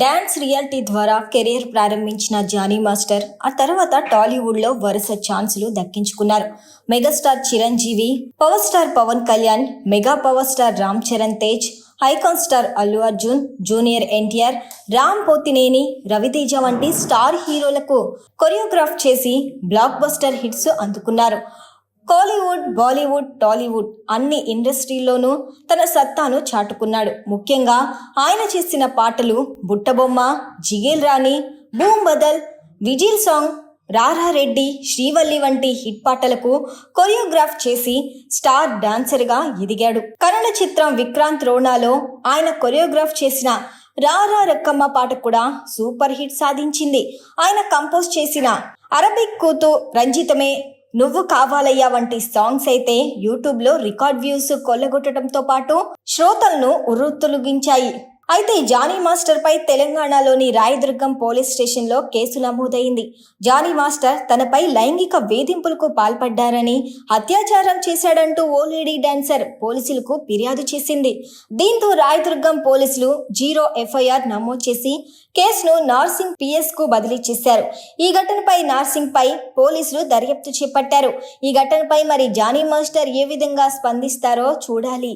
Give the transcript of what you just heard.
Dance reality ద్వారా career ప్రారంభించిన Jani master ఆ తర్వాత టాలీవుడ్లో వరుస ఛాన్సులు దక్కించుకున్నారు. Megastar Chiranjeevi, power star Pawan Kalyan, mega power star Ram Charan Tej, icon star Allu Arjun, junior NTR, Ram Pothineni, Ravi Teja వంటి స్టార్ హీరోలకు కొరియోగ్రాఫ్ చేసి బ్లాక్ బస్టర్ హిట్స్ అందుకున్నారు. కోలీవుడ్, బాలీవుడ్, టాలీవుడ్ అన్ని ఇండస్ట్రీల్లోనూ తన సత్తాను చాటుకున్నాడు. ముఖ్యంగా ఆయన చేసిన పాటలు బుట్టబొమ్మ, జిగేల్ రాణి, బూమ్ బదల్, విజిల్ సాంగ్, రారా రెడ్డి, శ్రీవల్లి వంటి హిట్ పాటలకు కొరియోగ్రాఫ్ చేసి స్టార్ డాన్సర్గా ఎదిగాడు. కన్నడ చిత్రం విక్రాంత్ రోనాలో ఆయన కొరియోగ్రాఫ్ చేసిన రారా రక్కమ్మ పాట కూడా సూపర్ హిట్ సాధించింది. ఆయన కంపోజ్ చేసిన అరబిక్ కూతు, రంజితమే, నువ్వు కావాలయ్యా వంటి సాంగ్స్ అయితే యూట్యూబ్లో రికార్డ్ వ్యూస్ కొల్లగొట్టడంతో పాటు శ్రోతలను ఉర్రూతలూగించాయి. అయితే జానీ మాస్టర్ పై తెలంగాణలోని రాయదుర్గం పోలీస్ స్టేషన్లో కేసు నమోదైంది. జానీ మాస్టర్ తనపై లైంగిక వేధింపులకు పాల్పడ్డారని, అత్యాచారం చేశాడంటూ ఓ లేడీ డాన్సర్ పోలీసులకు ఫిర్యాదు చేసింది. దీంతో రాయదుర్గం పోలీసులు 0 FIR నమోదు చేసి కేసును నార్సింగ్ PS కు బదిలీ చేశారు. ఈ ఘటనపై నార్సింగ్ పై పోలీసులు దర్యాప్తు చేపట్టారు. ఈ ఘటనపై మరి జానీ మాస్టర్ ఏ విధంగా స్పందిస్తారో చూడాలి.